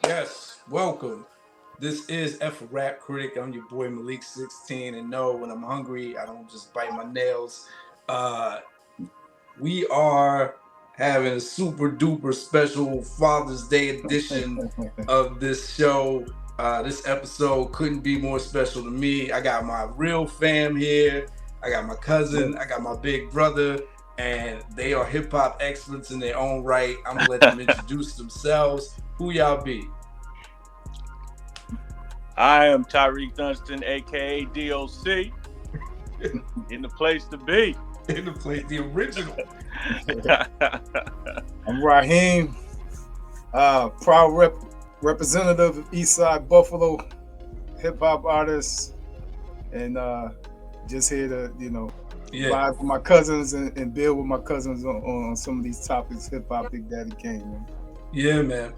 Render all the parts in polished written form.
Yes, welcome. This is F Rap Critic. I'm your boy Malik 16, and no, when I'm hungry, I don't just bite my nails. Uh, we are having a super duper special Father's Day edition of this show. This episode couldn't be more special to me. I got my real fam here. I got my cousin. I got my big brother, and they are hip hop experts in their own right. I'm gonna let them introduce themselves. Who y'all be? I am Tyreek Dunston, aka DOC, in the place to be. In the place, the original. I'm Rahim, proud representative of Eastside Buffalo, hip hop artist, and just here to vibe with my cousins and build with my cousins on some of these topics. Hip hop, Big Daddy Kane, man. Yeah, man.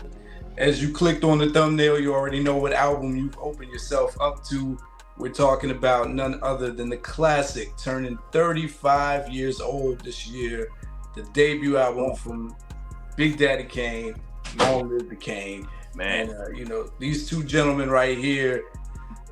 As you clicked on the thumbnail, you already know what album you've opened yourself up to. We're talking about none other than the classic, turning 35 years old this year, the debut album from Big Daddy Kane, Long Live the Kane. Man, And, these two gentlemen right here,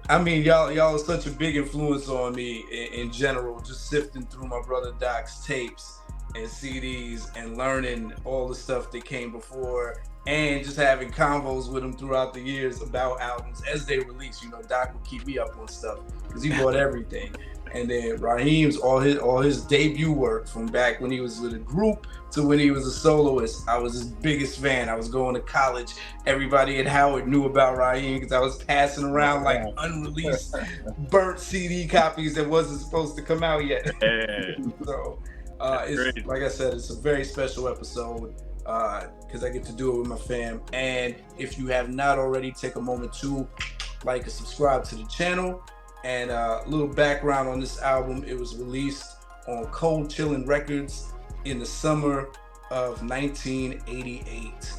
I mean, y'all are such a big influence on me in general, just sifting through my brother Doc's tapes and CDs and learning all the stuff that came before, and just having convos with him throughout the years about albums as they release. Doc would keep me up on stuff because he bought everything. And then Rahim's all his debut work from back when he was with a group to when he was a soloist. I was his biggest fan. I was going to college. Everybody at Howard knew about Rahim because I was passing around like unreleased, burnt CD copies that wasn't supposed to come out yet. So it's, like I said, it's a very special episode because I get to do it with my fam. And if you have not already, take a moment to like and subscribe to the channel. And a little background on this album: it was released on Cold Chillin' Records in the summer of 1988.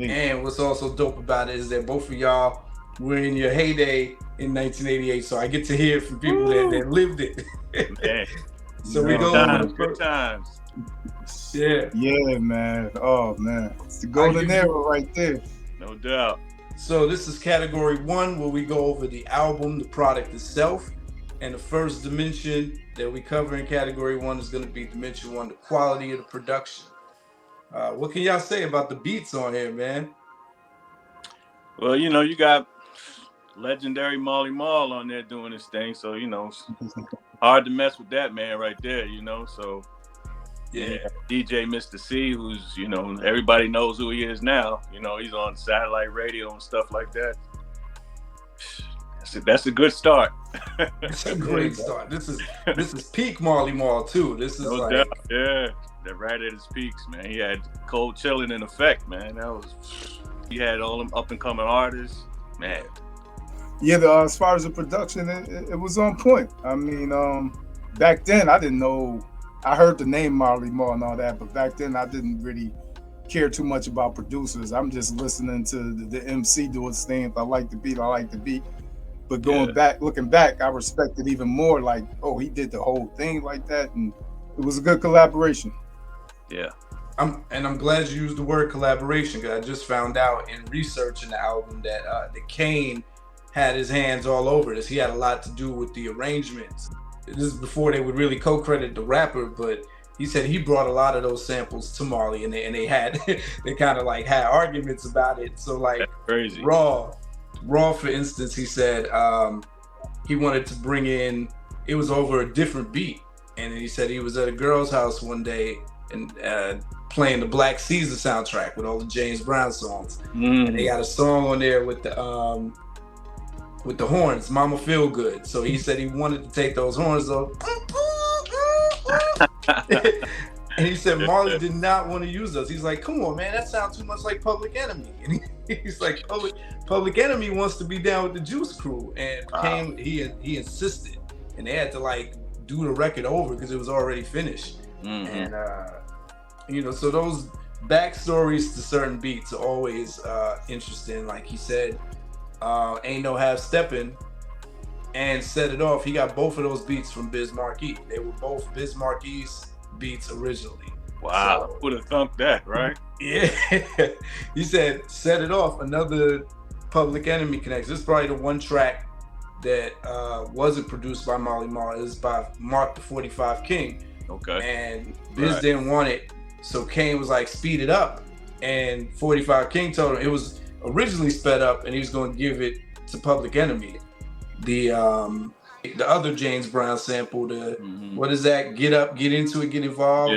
And what's also dope about it is that both of y'all were in your heyday in 1988, so I get to hear from people that lived it. So we go over the good times. Yeah, man. Oh man, it's the golden era right there. No doubt. So this is category 1, where we go over the album, the product itself. And the first dimension that we cover in category 1 is going to be dimension 1, the quality of the production. What can y'all say about the beats on here, man? Well, you got legendary Marley Marl on there doing his thing, so hard to mess with that man right there, so yeah, DJ Mr. C, who's everybody knows who he is now. He's on satellite radio and stuff like that. That's a good start. It's a great start. This is peak Marley Marl too. This is no doubt. Yeah, they're right at his peaks, man. He had Cold Chillin' in effect, man. He had all them up and coming artists, man. Yeah, as far as the production, it was on point. I mean, back then I didn't know. I heard the name Marley Marl and all that, but back then I didn't really care too much about producers. I'm just listening to the MC do his thing. If I like the beat, I like the beat. But looking back, I respect it even more. Like, oh, he did the whole thing like that, and it was a good collaboration. Yeah. I'm glad you used the word collaboration, because I just found out in researching the album that the Kane had his hands all over this. He had a lot to do with the arrangements. This is before they would really co-credit the rapper, but he said he brought a lot of those samples to Marley, and they kind of like had arguments about it. So like, that's crazy. Raw, for instance, he said he wanted to bring in, it was over a different beat, and he said he was at a girl's house one day and playing the Black Caesar soundtrack with all the James Brown songs, and they got a song on there with the horns, Mama Feel Good. So he said he wanted to take those horns off. And he said Marley did not want to use those. He's like, come on, man, that sounds too much like Public Enemy. And he's like, Public Enemy wants to be down with the Juice Crew. And he insisted. And they had to like do the record over because it was already finished. And so those backstories to certain beats are always interesting. Like he said, Ain't No Half Steppin', and Set It Off. He got both of those beats from Biz Markie. They were both Biz Markie's beats originally. Wow, So, would have thumped that, right? yeah. He said, set it off. Another Public Enemy connection. This is probably the one track that wasn't produced by Marley Marl. It was by Mark the 45 King. Okay. And Biz didn't want it. So Kane was like, speed it up. And 45 King told him it was originally sped up and he was going to give it to Public Enemy. The other James Brown sample, what is that? Get up, get into it, get involved.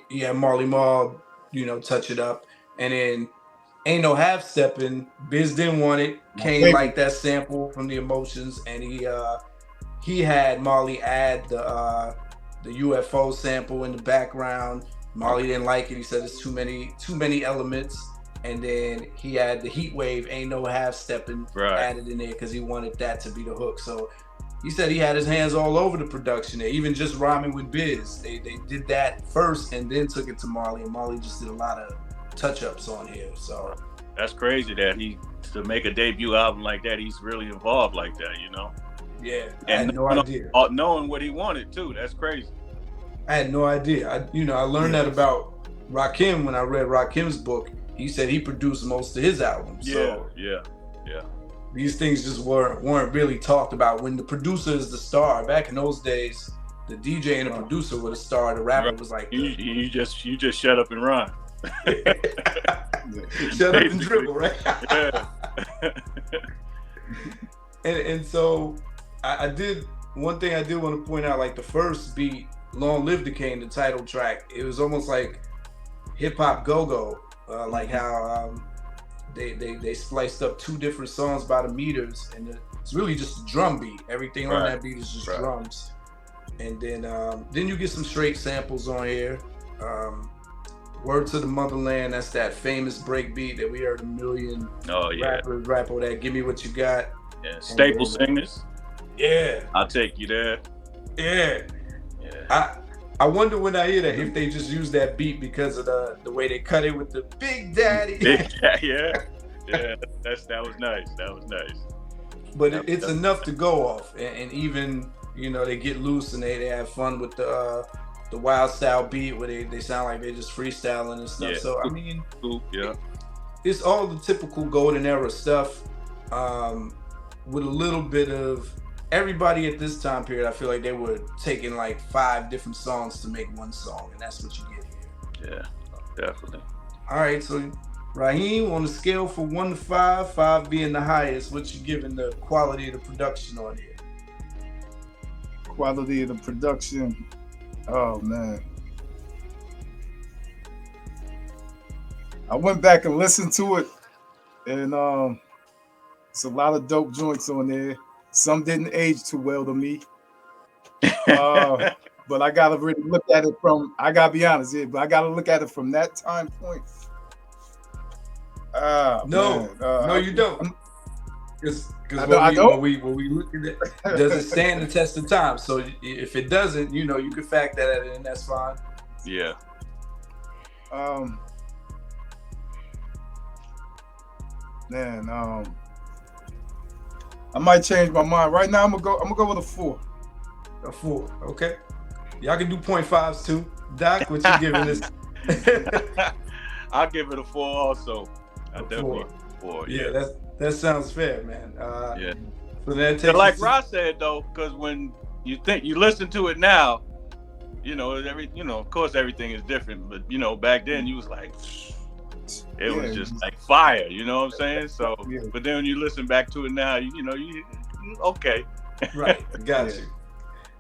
Yeah, Marley Marl, touch it up. And then Ain't No Half Stepping, Biz didn't want it. Kane liked that sample from the Emotions, and he had Marley add the UFO sample in the background. Marley didn't like it. He said it's too many elements. And then he had the Heat Wave, Ain't No Half Stepping added in there because he wanted that to be the hook. So he said he had his hands all over the production there, even just rhyming with Biz. They did that first and then took it to Marley, and Marley just did a lot of touch-ups on here. So that's crazy that to make a debut album like that, he's really involved like that, Yeah, and I had no idea. Knowing what he wanted too, that's crazy. I had no idea. I learned that about Rahim when I read Rahim's book. He said he produced most of his albums. So Yeah. These things just weren't really talked about. When the producer is the star, back in those days, the DJ and the producer were the star. The rapper was like you just shut up and rhyme. Shut up and dribble, right? Yeah. and so I did one thing I did want to point out, like the first beat, Long Live the Kane, the title track, it was almost like hip hop go-go, like how they spliced up two different songs by the meters, and it's really just a drum beat. Everything on that beat is just drums. And then you get some straight samples on here. Word to the Motherland, that's that famous break beat that we heard a million rappers rap over that. Give Me What You Got. Yeah, staple singers. Yeah. I'll take you there. Yeah. I wonder when I hear that if they just use that beat because of the way they cut it with the Big Daddy. Yeah. That was nice. But it's enough to go off, and even they get loose and they have fun with the wild style beat where they sound like they're just freestyling and stuff. So I mean, it's all the typical golden era stuff, with a little bit of everybody at this time period. I feel like they were taking like 5 different songs to make one song, and that's what you get here. Yeah, definitely. All right, so Rahim, on a scale from 1 to 5, 5 being the highest, what you giving the quality of the production on here? Quality of the production. Oh man, I went back and listened to it, and it's a lot of dope joints on there. Some didn't age too well to me, but I gotta really look at it from. I gotta be honest here, but I gotta look at it from that time point. No, you don't. Because when we look at it, does it stand the test of time? So if it doesn't, you can fact that in, and that's fine. Yeah. I might change my mind. Right now, I'm gonna go with a 4. A 4, okay. Y'all can do 0.5s too. Doc, what you giving this? I'll give it a 4 also. I definitely 4. Yeah, that sounds fair, man. Yeah. So that takes like Ross said though, because when you listen to it now, of course everything is different, but back then you was like, it was just like fire, you know what I'm saying? So, but then when you listen back to it now, you okay. Right, got you.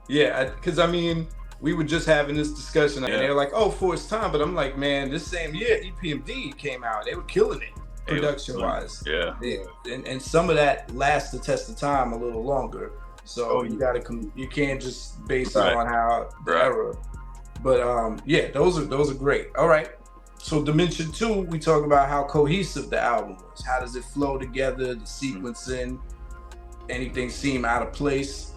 Yeah, because I mean, we were just having this discussion, and they're like, "Oh, for its time," but I'm like, man, this same year EPMD came out, they were killing it production-wise. Yeah. And some of that lasts the test of time a little longer. So you can't just base it on how the era. But those are great. All right. So Dimension 2, we talk about how cohesive the album was. How does it flow together? The sequencing, anything seem out of place?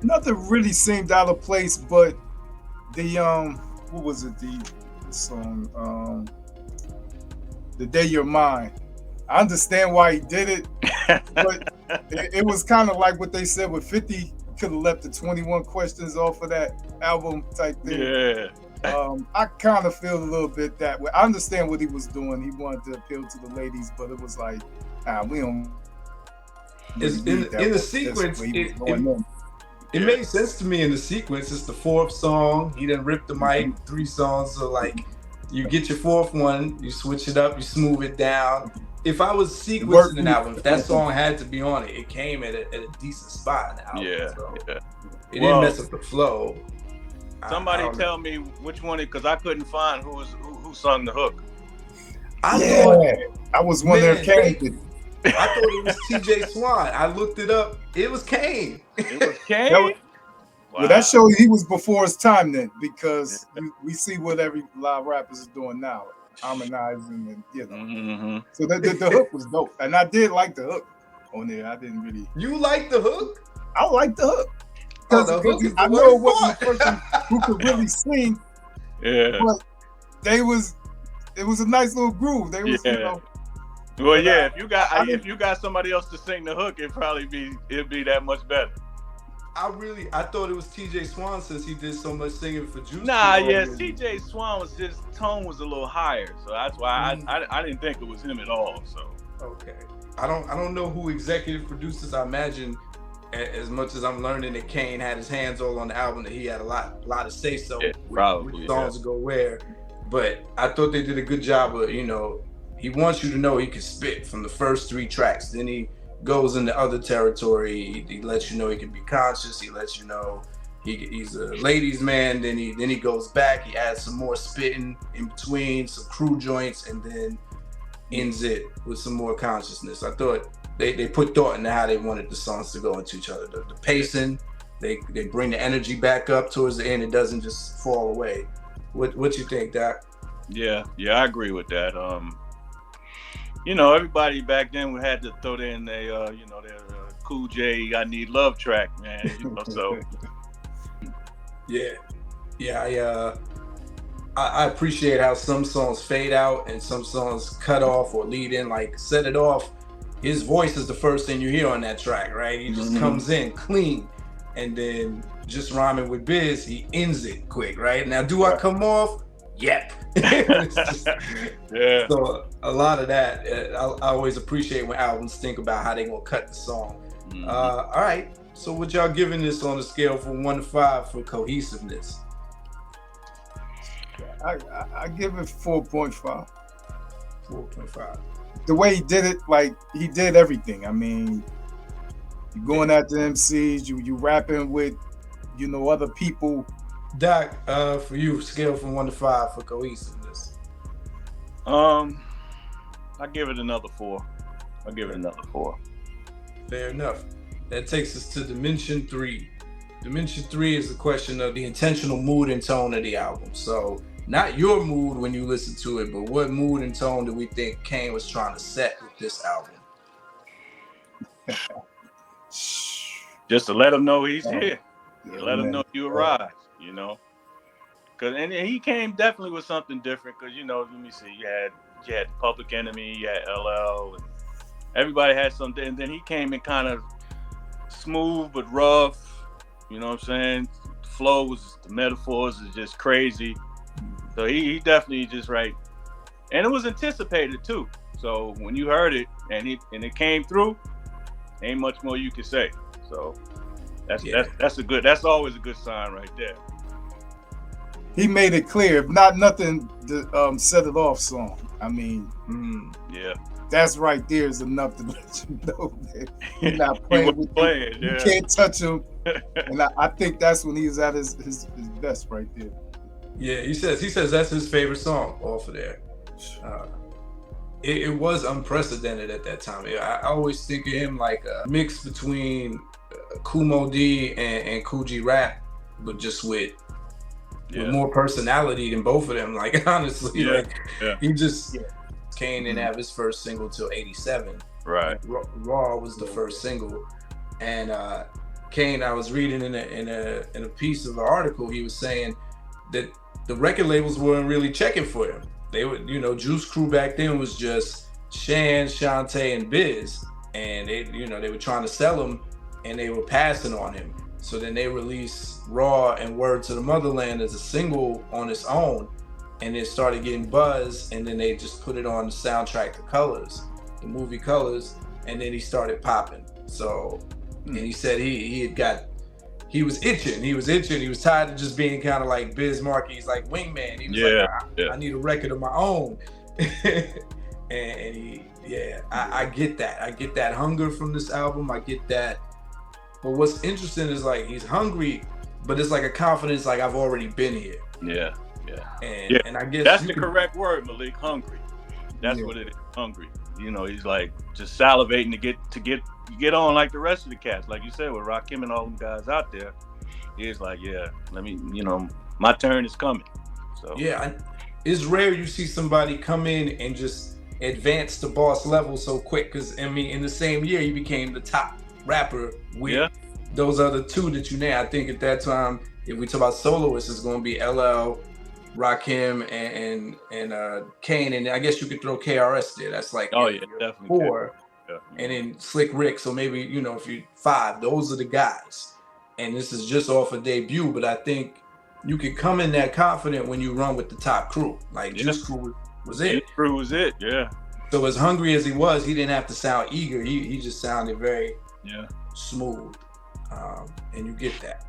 Nothing really seemed out of place, but the what was it? The song, "The Day You're Mine." I understand why he did it, but it was kind of like what they said with 50. could have left the 21 questions off of that album type thing. Yeah. I kind of feel a little bit that way. I understand what he was doing. He wanted to appeal to the ladies, but it was like, we don't. In the sequence, it made sense to me in the sequence. It's the fourth song. He done ripped the mic, 3 songs. So like, you get your fourth one, you switch it up, you smooth it down. If I was sequencing an album, if that song had to be on it, it came at a decent spot in the album. Yeah, so yeah. It didn't mess up the flow. Somebody tell me which one, because I couldn't find who sung the hook. I was wondering if Kane did. I thought it was TJ Swan. I looked it up. It was Kane. It was Kane? Wow. Well, that showed he was before his time then, because we see what every live rappers is doing now, harmonizing and Mm-hmm. So the hook was dope, and I did like the hook on there. I didn't really. You like the hook? I like the hook. Because I know it wasn't the person who could really sing. Yeah. But it was a nice little groove. They was, Well, yeah. If you got somebody else to sing the hook, it'd be that much better. I thought it was TJ Swan since he did so much singing for Juice. TJ Swan was just tone was a little higher, so that's why I didn't think it was him at all. So okay, I don't know who executive producers. I imagine, as much as I'm learning that Kane had his hands all on the album, that he had a lot of say so. Yeah, which songs go where. But I thought they did a good job of, he wants you to know he can spit from the first 3 tracks. Then he goes into other territory. He lets you know he can be conscious. He lets you know he's a ladies' man. Then he goes back. He adds some more spitting in between, some crew joints, and then ends it with some more consciousness. I thought they put thought into how they wanted the songs to go into each other. The pacing, they bring the energy back up towards the end. It doesn't just fall away. What you think, Doc? Yeah, I agree with that. Everybody back then had to throw in their Cool J "I Need Love" track, man. So. Yeah. I appreciate how some songs fade out and some songs cut off or lead in. Like Set It Off, his voice is the first thing you hear on that track, right? He just comes in clean, and then just rhyming with Biz, he ends it quick, right? Now, do I come off? Yep. Yeah. So a lot of that, I always appreciate when albums think about how they gonna cut the song. All right. So what y'all giving this on a scale from 1 to 5 for cohesiveness? I give it 4.5. 4.5. The way he did it, like he did everything. I mean, you going at the MCs, you rapping with, other people. Doc, for you, scale from 1 to 5 for cohesiveness. I give it another 4. Fair enough. That takes us to Dimension 3. Dimension 3 is the question of the intentional mood and tone of the album. So not your mood when you listen to it, but what mood and tone do we think Kane was trying to set with this album? Just to let him know he's here. Let him know you arrived, and he came definitely with something different. Cause let me see, you had Public Enemy, you had LL, and everybody had something. And then he came in kind of smooth but rough. You know what I'm saying? The flow the metaphors is just crazy. So he definitely just right, and it was anticipated too. So when you heard it and it came through, ain't much more you could say. So. That's always a good sign right there. He made it clear, if not nothing, the Set It Off song. I mean, that's right there is enough to let you know that he's not playing with you. You can't touch him. And I think that's when he was at his best right there. Yeah, he says that's his favorite song off of there. It was unprecedented at that time. I always think of him like a mix between Kumo D and Coogee Rap, but just with more personality than both of them. Like honestly, he just Kane didn't have his first single till '87. Right. Raw was the first single, and Kane. I was reading in a piece of an article. He was saying that the record labels weren't really checking for him. They would, Juice Crew back then was just Shan, Shantae, and Biz, and they were trying to sell him. And they were passing on him. So then they released Raw and Word to the Motherland as a single on its own, and it started getting buzz, and then they just put it on the soundtrack to Colors, the movie Colors, and then he started popping. So, and he said he was itching. He was tired of just being kind of like Biz Markie's like wingman. He was I need a record of my own. and I get that. I get that hunger from this album. I get that. But what's interesting is like he's hungry, but it's like a confidence like I've already been here. Yeah. And I guess that's the correct word, Malik. Hungry. That's what it is. Hungry. You know, he's like just salivating to get on like the rest of the cats. Like you said, with Rahim and all them guys out there, he's like, let me, my turn is coming. So it's rare you see somebody come in and just advance to boss level so quick. Because I mean, in the same year, he became the top rapper with those other two that you named. I think at that time, if we talk about soloists, it's going to be LL, Rahim, and Kane, and I guess you could throw KRS there. That's like definitely 4, and then Slick Rick. So maybe if you 5, those are the guys. And this is just off a debut, but I think you could come in that confident when you run with the top crew. Like Juice Crew was it. Juice Crew was it. Yeah. So as hungry as he was, he didn't have to sound eager. He just sounded very smooth, and you get that.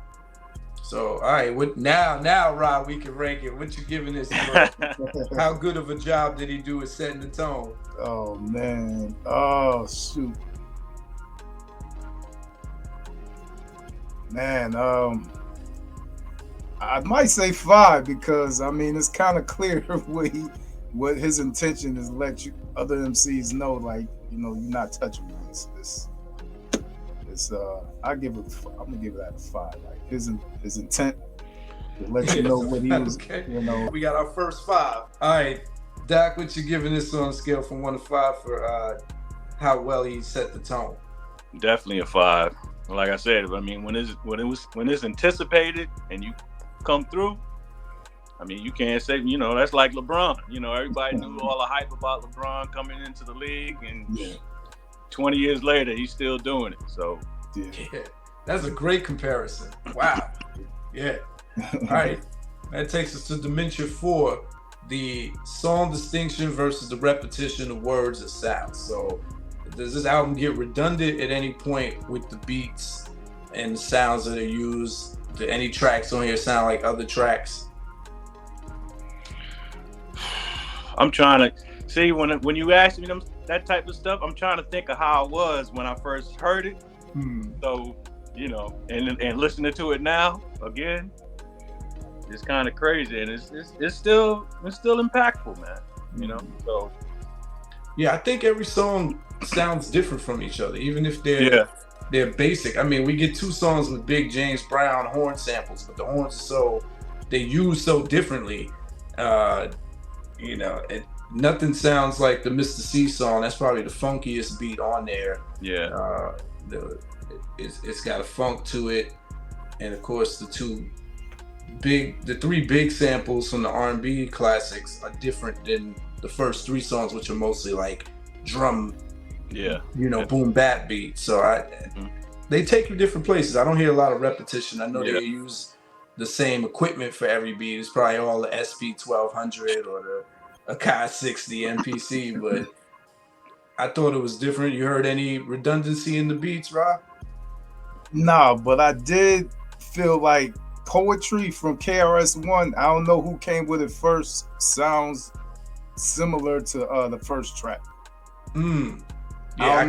So, all right, now, Rob, we can rank it. What you giving this? How good of a job did he do at setting the tone? Oh, man. Oh, shoot. Man, I might say 5 because, I mean, it's kind of clear what his intention is, let you other MCs know, like, you're not touching me. I'm gonna give that a 5. Like his intent to let you know what he was. We got our first 5. All right, Doc, what you giving this on a scale from 1 to 5 for how well he set the tone? Definitely a 5. Like I said, I mean, when it's anticipated and you come through, I mean, you can't say, that's like LeBron. Everybody knew all the hype about LeBron coming into the league, and 20 years later, he's still doing it. So, that's a great comparison. Wow. Yeah. All right. That takes us to Dementia 4, the song distinction versus the repetition of words and sounds. So, does this album get redundant at any point with the beats and the sounds that are used? Do any tracks on here sound like other tracks? I'm trying to see when you ask me that type of stuff, I'm trying to think of how it was when I first heard it. So, and listening to it now again, it's kind of crazy, and it's still impactful, man. So yeah, I think every song sounds different from each other, even if they're basic. I mean, we get 2 songs with big James Brown horn samples, but the horns they use so differently. Nothing sounds like the Mr. C song. That's probably the funkiest beat on there. Yeah. It's got a funk to it, and of course the 3 big samples from the R&B classics are different than the first 3 songs, which are mostly like drum, boom bap beats. So they take you different places. I don't hear a lot of repetition. I know they use the same equipment for every beat. It's probably all the SP1200 or the Akai 60 MPC, but I thought it was different. You heard any redundancy in the beats, Rob? No, but I did feel like Poetry from KRS-One, I don't know who came with it first, sounds similar to the first track. That's a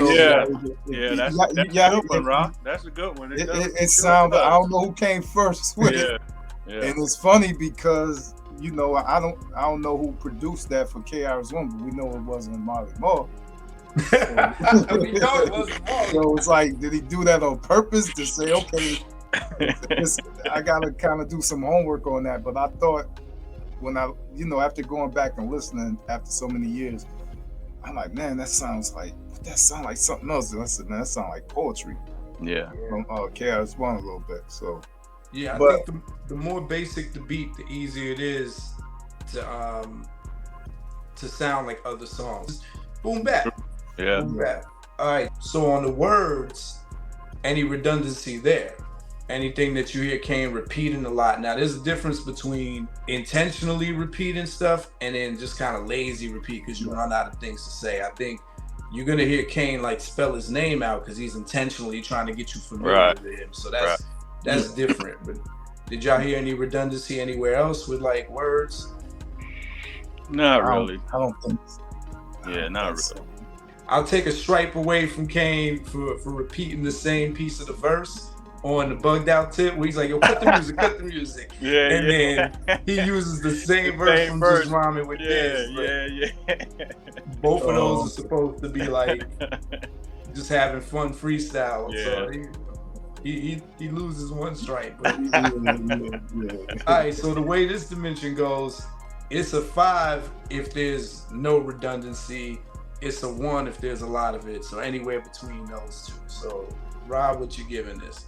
good one, Rob. That's a good one. It sounds, I don't know who came first with it. Yeah. And it's funny because I don't know who produced that for KRS-One, but we know it wasn't Marley Marl. We know it wasn't Marley. So it's like, did he do that on purpose to say, okay, I gotta kind of do some homework on that? But I thought when after going back and listening after so many years, I'm like, man, that sounds like something else. And I said, man, that sounds like poetry. Yeah. From KRS-One a little bit. So. Yeah, I think the more basic the beat, the easier it is to sound like other songs. Boom bap. Yeah. Boom bap. All right. So on the words, any redundancy there? anything that you hear Kane repeating a lot. Now, there's a difference between intentionally repeating stuff and then just kind of lazy repeat because you run out of things to say. I think you're gonna hear Kane like spell his name out because he's intentionally trying to get you familiar with him. So that's different. But did y'all hear any redundancy anywhere else with like words? Not really. I don't think so. Yeah, not really. So. I'll take a stripe away from Kane for repeating the same piece of the verse on the bugged out tip where he's like, yo, cut the music. Yeah, then he uses the same verse from just rhyming with this. Both of those are supposed to be like just having fun freestyle. Yeah. So he loses one stripe. But all right, so the way this dimension goes, it's a 5 if there's no redundancy. It's a 1 if there's a lot of it. So anywhere between those two. So Rob, what you giving this?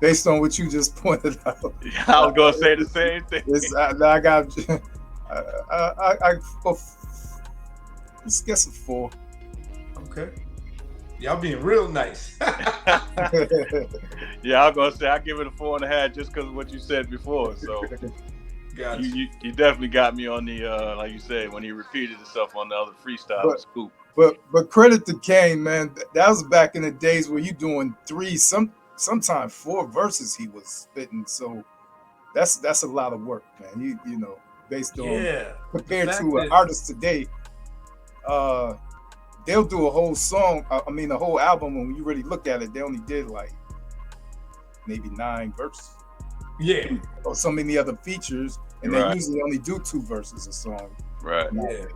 Based on what you just pointed out, I was gonna say the same thing. Let's guess a 4. Okay. Y'all being real nice. Yeah, I was gonna say I give it a 4.5 just because of what you said before. So Gotcha. you definitely got me on the like you said when he repeated himself on the other freestyle scoop. But credit to Kane, man. That was back in the days where you doing 3, sometimes 4 verses he was spitting. So that's a lot of work, man. You know, based on compared to an artist today, they'll do a whole song. A whole album. When you really look at it, they only did like maybe 9 verses. Yeah. Or so many other features, and they usually only do 2 verses a song. Right. Yeah.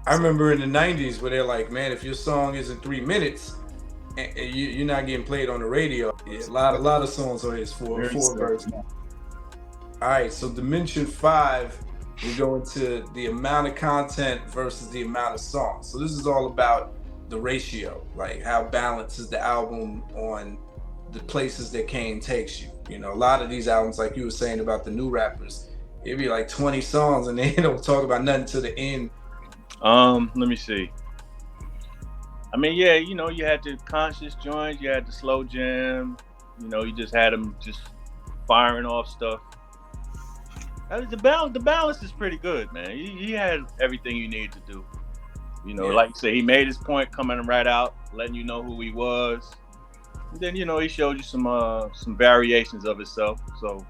I remember in the 90s where they're like, man, if your song isn't 3 minutes, and you're not getting played on the radio. Yeah, a lot of songs are his 4 verses. All right, so dimension 5, we go into the amount of content versus the amount of songs. So this is all about the ratio, like how balanced is the album on the places that Kane takes you. You know, a lot of these albums, like you were saying about the new rappers, it'd be like 20 songs and they don't talk about nothing to the end. Let me see. I mean, yeah, you know, you had the conscious joints, you had the slow jam, you know, you just had them just firing off stuff. The balance is pretty good, man. He had everything you need to do. You know, like you said, he made his point coming right out, letting you know who he was. And then, you know, he showed you some variations of himself. So,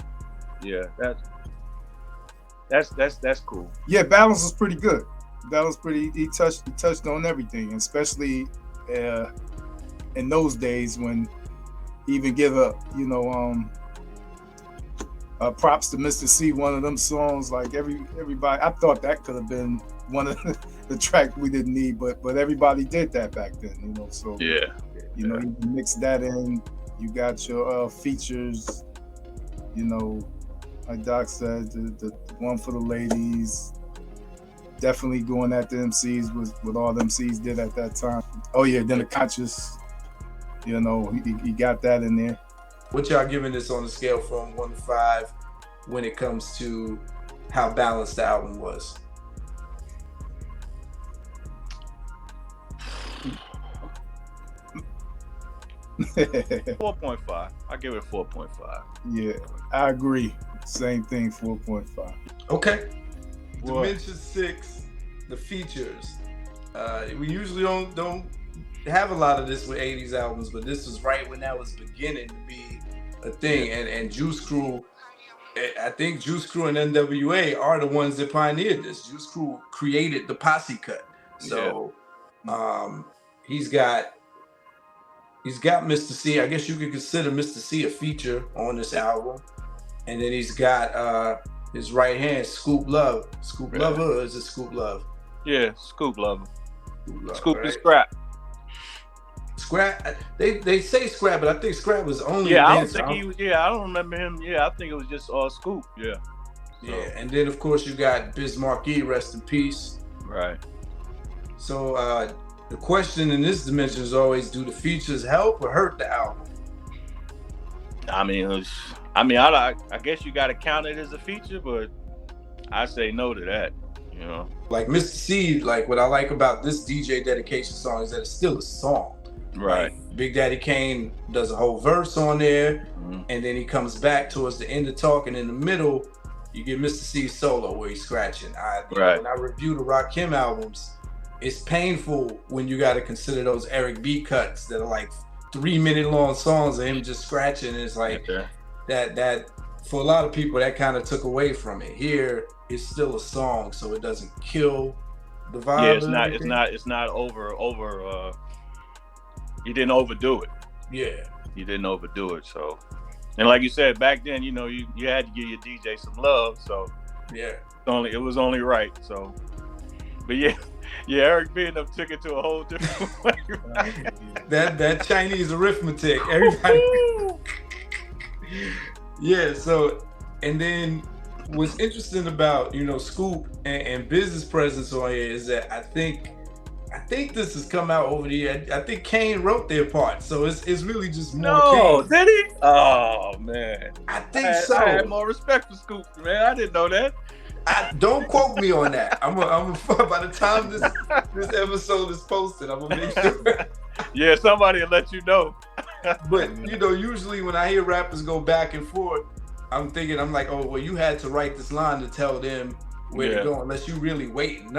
yeah, that's cool. Yeah, balance was pretty good. That was pretty. He touched on everything, especially in those days when he even give props to Mr. C. One of them songs, like everybody. I thought that could have been one of the track we didn't need, but everybody did that back then, you know. So you know, you mix that in. You got your features, you know, like Doc said, the one for the ladies. Definitely going at the MCs with all the MCs did at that time. Oh yeah, then the conscious, you know, he got that in there. What y'all giving this on a scale from 1 to 5 when it comes to how balanced the album was? $4.5. I give it 4.5. Yeah, I agree. Same thing, 4.5. Okay. Dimension 6, the features. We usually don't have a lot of this with 80s albums, but this was right when that was beginning to be a thing. And Juice Crew, I think Juice Crew and NWA are the ones that pioneered this. Juice Crew created the posse cut. So he's got Mr. C. I guess you could consider Mr. C a feature on this album. And then he's got his right hand, Scoop Love. Scoop Lover, or is it Scoop Love? Yeah, Scoop Love. Scoop and Scrap. Scrap. They say Scrap, but I think Scrap was only. Yeah, I don't think he was. Yeah, I don't remember him. Yeah, I think it was just Scoop. Yeah. So. Yeah, and then of course you got Biz Markie, rest in peace. Right. So the question in this dimension is always: do the features help or hurt the album? I guess you got to count it as a feature, but I say no to that. You know, like Mr. C. Like what I like about this DJ dedication song is that it's still a song. Right. Like, Big Daddy Kane does a whole verse on there, and then he comes back towards the end of talking. In the middle, you get Mr. C's solo where he's scratching. When I review the Rakim albums, it's painful when you got to consider those Eric B cuts that are like 3-minute long songs of him just scratching. And it's like that for a lot of people that kind of took away from it. Here, it's still a song, so it doesn't kill the vibe. Yeah, it's not over. You didn't overdo it. Yeah, you didn't overdo it. So, and like you said, back then, you had to give your DJ some love. So, yeah, it was only right. So, but yeah, Eric B and them took it to a whole different way. that Chinese arithmetic, everybody. Yeah. So, and then what's interesting about Scoop and business presence on here is that I think this has come out over the year. I think Kane wrote their part, so it's really just more. No, Kane. Did he? Oh man, I think so. I had more respect for Scoop, man. I didn't know that. Don't quote me on that. I'm by the time this episode is posted, I'm gonna make sure. Yeah, somebody will let you know. But usually when I hear rappers go back and forth, I'm like, oh well, you had to write this line to tell them where to go, unless you really waiting.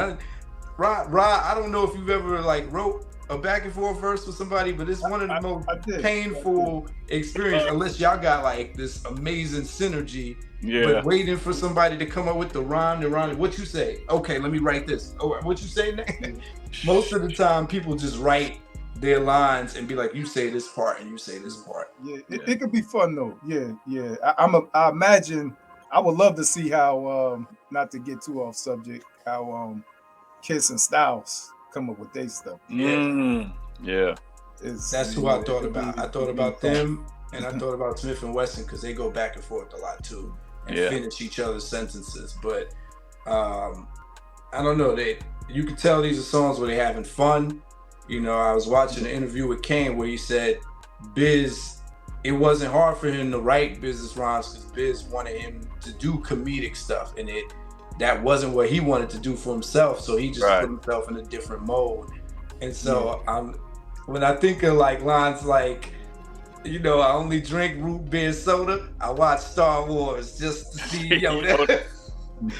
Rod, I don't know if you've ever wrote a back and forth verse with somebody, but it's one of the most painful experience, unless y'all got this amazing synergy. Yeah. But waiting for somebody to come up with the rhyme. What you say? Okay, let me write this. Oh, what you say next? Most of the time, people just write their lines and be like, you say this part and you say this part. Yeah, it could be fun though. Yeah. I imagine I would love to see how, not to get too off subject, how Kiss and Styles come up with their stuff. Yeah. That's who I thought about. I thought about them, and I thought about Smith and Wesson because they go back and forth a lot too, and finish each other's sentences. But I don't know. You could tell these are songs where they're having fun. I was watching an interview with Kane where he said Biz, it wasn't hard for him to write business rhymes because Biz wanted him to do comedic stuff, and that wasn't what he wanted to do for himself, so he just put himself in a different mode. And so when I think of lines like, I only drink root beer soda, I watch Star Wars just to see Yoda.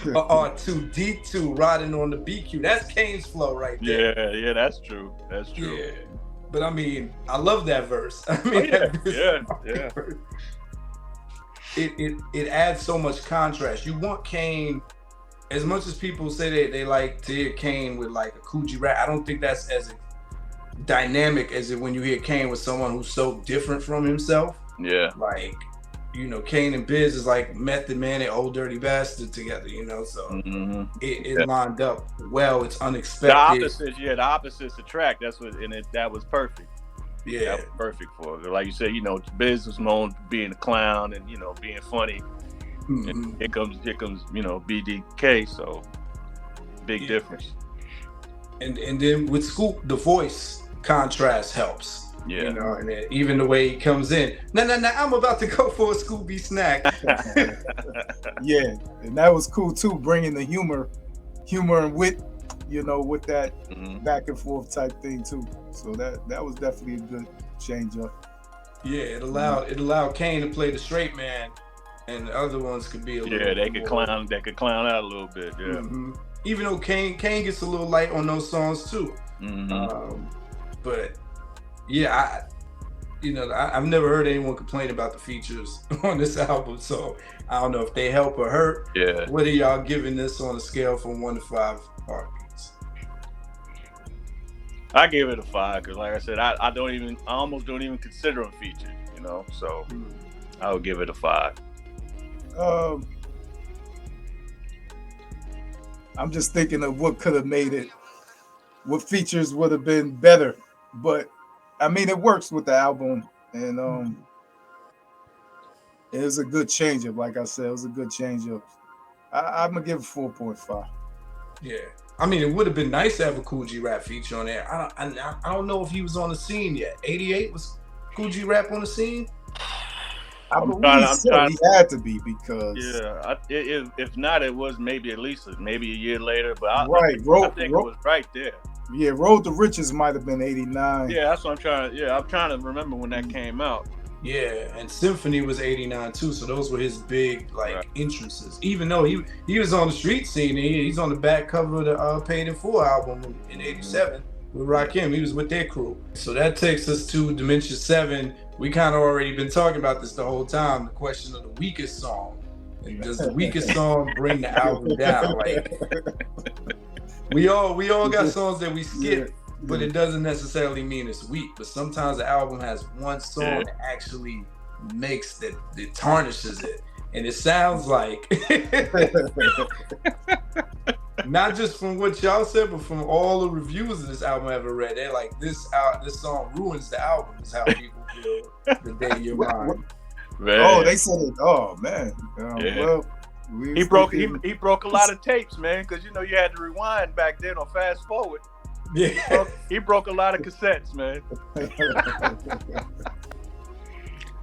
Or R2D2 riding on the BQ. That's Kane's flow right there. Yeah, that's true. Yeah. But I mean, I love that verse. It adds so much contrast. You want Kane, as much as people say they like to hear Kane with a Coogee rap, I don't think that's as dynamic as it when you hear Kane with someone who's so different from himself. Yeah. Kane and Biz is like Method Man and Old Dirty Bastard together, so it lined up well. It's unexpected. The opposites attract. That's what, and that was perfect. Yeah, that was perfect for it. Like you said, Biz was known for being a clown and being funny. And here comes BDK, so big difference. And then with Scoop, the voice contrast helps. Yeah. And then even the way he comes in. No, I'm about to go for a Scooby snack. Yeah, and that was cool too, bringing the humor and wit, with that back and forth type thing too. So that was definitely a good change up. Yeah, it allowed Kane to play the straight man, and the other ones could be a little. Yeah, they could clown out a little bit. Yeah. Even though Kane gets a little light on those songs too. But yeah, I've never heard anyone complain about the features on this album, so I don't know if they help or hurt. Yeah. What are y'all giving this on a scale from 1 to 5 heartbeats? I give it a 5 because, like I said, I almost don't even consider them featured. So I would give it a 5. I'm just thinking of what could have made it, what features would have been better, but I mean, it works with the album, and it was a good change up. Like I said, it was a good change up. I'm gonna give it 4.5. Yeah, I mean, it would have been nice to have a Coogee rap feature on there. I don't know if he was on the scene yet. 88 was Coogee rap on the scene. I believe so. He had to be because if not, it was maybe at least maybe a year later. But I think it was right there. Yeah, Road to Riches might have been 89. Yeah, that's what I'm trying. Yeah, I'm trying to remember when that came out. Yeah, and Symphony was 89 too, so those were his big Right. entrances. Even though he was on the street scene, he's on the back cover of the Paid in Full album in 87 with Rahim. He was with their crew. So that takes us to Dimension 7. We kind of already been talking about this the whole time, the question of the weakest song. And does the weakest song bring the album down? Like, we all got songs that we skip, but it doesn't necessarily mean it's weak. But sometimes the album has one song that actually makes that, it tarnishes it. And it sounds like, not just from what y'all said, but from all the reviews of this album I've ever read, they're like, this song ruins the album, is how people feel the day you're mine. Man. Oh, they said it. Oh, man. Yeah. Well, he broke a lot of tapes, man, because you had to rewind back then or fast forward. Yeah, he broke a lot of cassettes, man.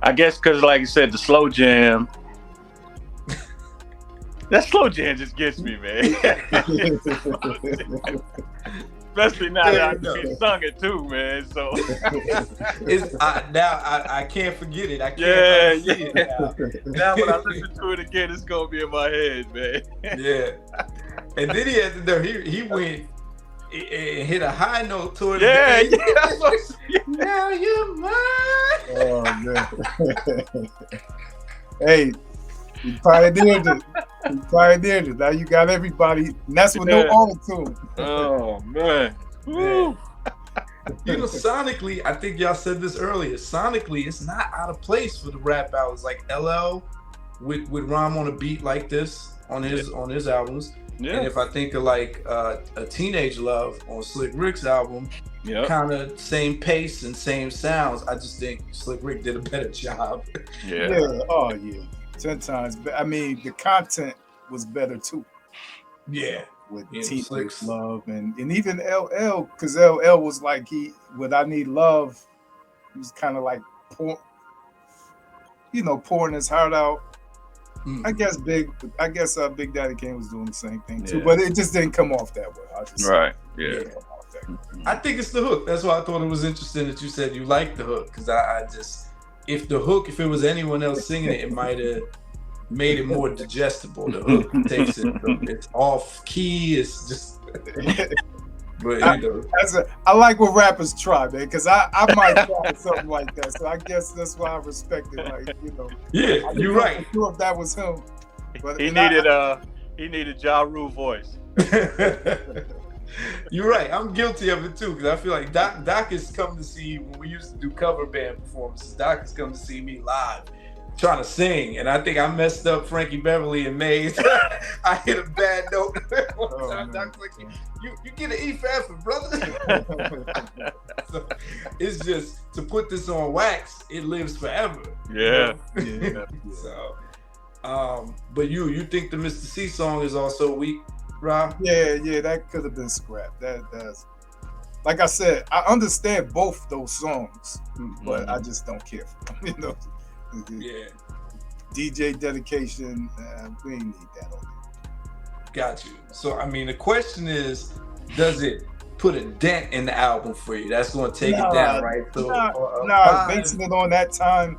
I guess because, like you said, the slow jam. That slow jam just gets me, man. Especially now that I sung it too, man. So I can't forget it. I can't see it now. Now when I listen to it again, it's gonna be in my head, man. Yeah. And then he went and hit a high note towards the end. Yeah, that's what now you're mine. Oh man. Hey, you pioneered it. Now you got everybody. And that's with no auto-tune. Oh man. Woo. Sonically, I think y'all said this earlier. Sonically, it's not out of place for the rap ballads like LL with rhyme on a beat like this on his albums. Yeah. And if I think of like a Teenage Love on Slick Rick's album, kind of same pace and same sounds. I just think Slick Rick did a better job. Yeah. Oh yeah. 10 times. I mean, the content was better too. Yeah. With Teenage Love and even LL, because LL was like with I Need Love, he was kind of like pouring his heart out. I guess Big Daddy Kane was doing the same thing too, but it just didn't come off that way. I think it's the hook. That's why I thought it was interesting that you said you liked the hook, because I just, if it was anyone else singing it, it might have made it more digestible. The hook takes it, it's off key. It's just, but I like what rappers try, man, because I might try something like that. So I guess that's why I respect it. Like, yeah, you're right. Sure if that was him, but he needed Ja Rule voice. You're right. I'm guilty of it too, because I feel like Doc has come to see, when we used to do cover band performances, Doc has come to see me live trying to sing, and I think I messed up Frankie Beverly and Maze. I hit a bad note one time. Doc's like, you get an E for effort, brother. So it's just, to put this on wax, it lives forever. Yeah. So, but you think the Mr. C song is also weak, Rob? Yeah, that could have been scrapped. That's, like I said, I understand both those songs, but I just don't care for them. Yeah. DJ dedication, we ain't need that on it. Got you. So I mean, the question is, does it put a dent in the album for you? That's going to take it down, right? So, basing it on that time,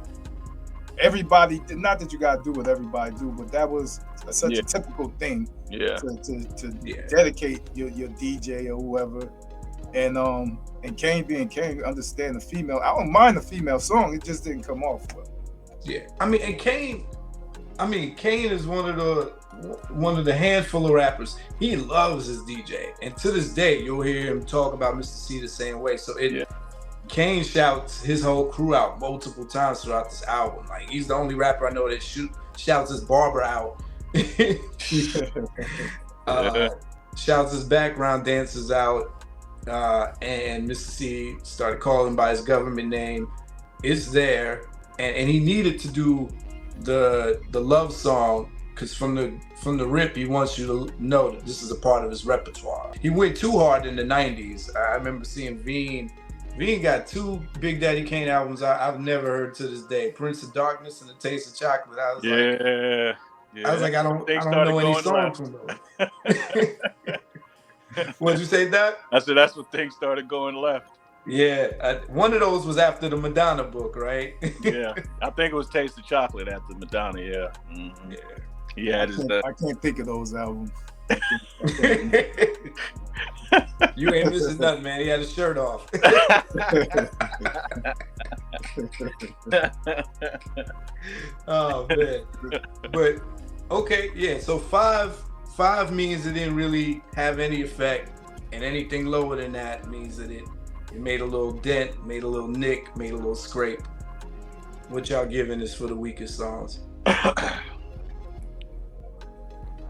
everybody, not that you got to do what everybody do, but that was such a typical thing to dedicate your DJ or whoever. And Kane being Kane, understand the female. I don't mind the female song. It just didn't come off well. Yeah, Kane is one of the handful of rappers. He loves his DJ, and to this day, you'll hear him talk about Mr. C the same way. So Kane shouts his whole crew out multiple times throughout this album. Like, he's the only rapper I know that shouts his barber out, shouts his background dancers out, and Mr. C started calling him by his government name. It's there. And he needed to do the love song, because from the rip, he wants you to know that this is a part of his repertoire. He went too hard in the 90s. I remember seeing Veen. Veen got 2 Big Daddy Kane albums I've never heard to this day. Prince of Darkness and The Taste of Chocolate. I was like, I don't know any songs from those. What'd you say, Doc? I said that's when things started going left. Yeah, one of those was after the Madonna book, right? Yeah, I think it was Taste of Chocolate after Madonna. Yeah, mm-hmm. Yeah. He had his. I can't think of those albums. You ain't missing nothing, man. He had his shirt off. Oh man. But okay, yeah. So five means it didn't really have any effect, and anything lower than that means that it made a little dent, made a little nick, made a little scrape. What y'all giving is for the weakest songs?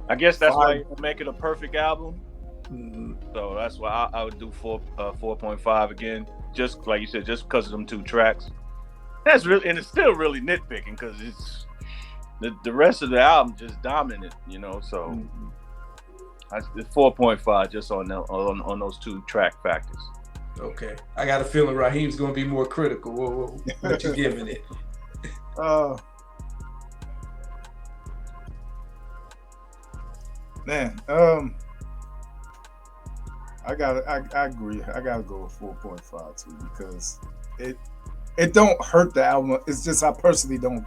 I guess that's why you make it a perfect album. Mm-hmm. So that's why I would do 4.5 again. Just like you said, just because of them 2 tracks. That's really, and it's still really nitpicking because it's the rest of the album just dominant, you know. So it's 4.5 just on those 2 track factors. Okay, I got a feeling Rahim's gonna be more critical. What you giving it? Man, I agree. I gotta go with 4.5 too because it don't hurt the album. It's just I personally don't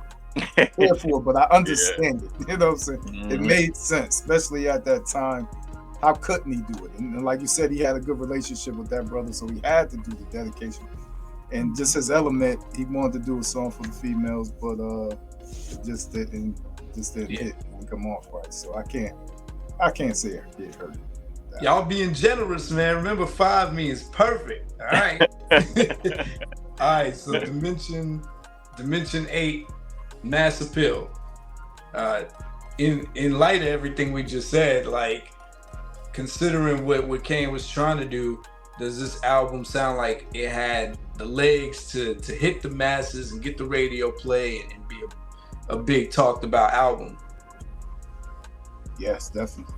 care for it, but I understand it. You know what I'm saying? Mm-hmm. It made sense, especially at that time. How couldn't he do it? And like you said, he had a good relationship with that brother, so he had to do the dedication. And just his element, he wanted to do a song for the females, but it just didn't hit and come off right. So I can't say it hurt. Y'all being generous, man. Remember, 5 means perfect. All right. All right. So Dimension 8, Mass Appeal. In light of everything we just said, like considering what Kane was trying to do, does this album sound like it had the legs to hit the masses and get the radio play and be a big talked about album? Yes, definitely.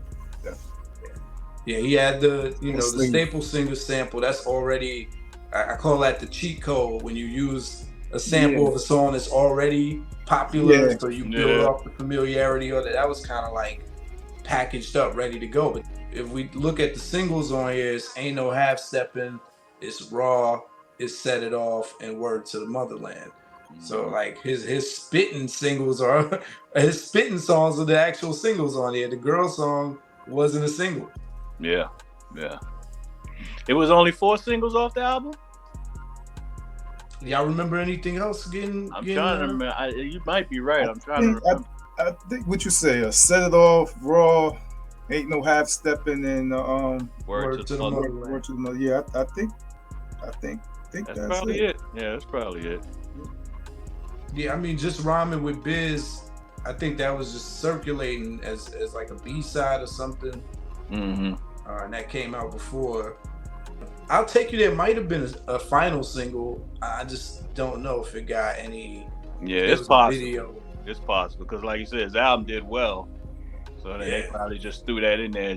Yeah, he had the staple singer sample. That's already, I call that the cheat code when you use a sample of a song that's already popular, so you build off the familiarity of it. That was kind of like packaged up, ready to go. But if we look at the singles on here, it's Ain't No Half Stepping, it's Raw, it's Set It Off, and Word to the Motherland. So like his spitting singles are his spitting songs are the actual singles on here. The girl song wasn't a single. Yeah. It was only 4 singles off the album. Y'all remember anything else getting? I'm trying to remember. You might be right. I'm trying to remember. I think what you say, Set It Off, Raw, Ain't No Half Stepping, and Word to the Motherland. Word to the Motherland. Yeah, I think that's probably it. Yeah, that's probably it. Yeah, I mean, just rhyming with Biz, I think that was just circulating as like a B-side or something. Mm-hmm. And that came out before. I'll Take You There might have been a final single. I just don't know if it got any. Yeah, it's possible. It's possible because, like you said, his album did well, so they probably just threw that in there.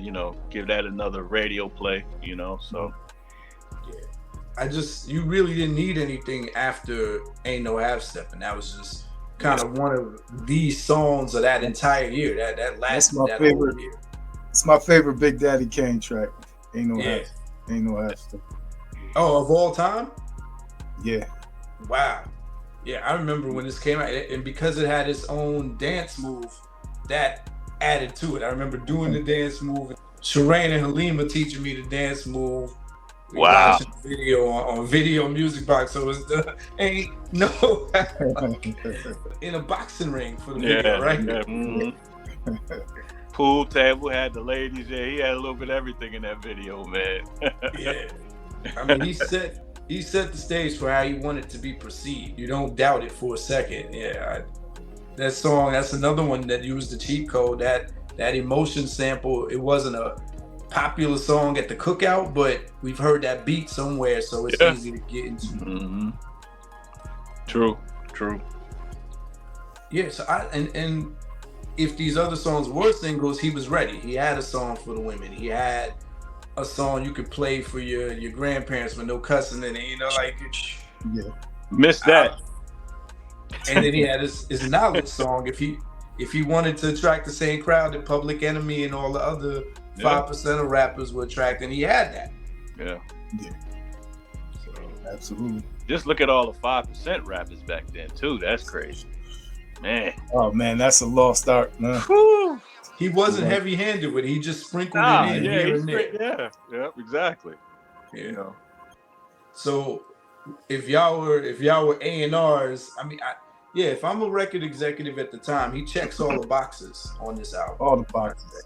Give that another radio play. So. Yeah, you really didn't need anything after Ain't No Half Stepping. That was just kind of one of these songs of that entire year. That lasted that whole year. It's my favorite Big Daddy Kane track. Ain't no half step. Oh, of all time? Yeah. Wow. Yeah, I remember when this came out, and because it had its own dance move, that added to it. I remember doing the dance move. Shireen and Halima teaching me the dance move. Wow. Watching the video on Video Music Box. So it was ain't no in a boxing ring for the video, right? Yeah. Mm-hmm. Pool table had the ladies there. He had a little bit of everything in that video, man. Yeah. I mean, he set the stage for how he wanted to be perceived. You don't doubt it for a second. Yeah. That song, that's another one that used the cheat code. That emotion sample, it wasn't a popular song at the cookout, but we've heard that beat somewhere, so it's easy to get into. Mm-hmm. True. Yeah, so and if these other songs were singles, he was ready. He had a song for the women. He had a song you could play for your grandparents with no cussing in it, Missed that. And then he had his knowledge song. If he wanted to attract the same crowd that Public Enemy and all the other 5% of rappers were attracted, and he had that. Yeah. So, absolutely. Just look at all the 5% rappers back then too. That's crazy, man. Oh man, that's a lost art, man. Whew. He wasn't heavy-handed with it. He just sprinkled it in here and there. Yeah, exactly. You know. So if y'all were A&Rs, I mean, if I'm a record executive at the time, he checks all the boxes on this album. All the boxes.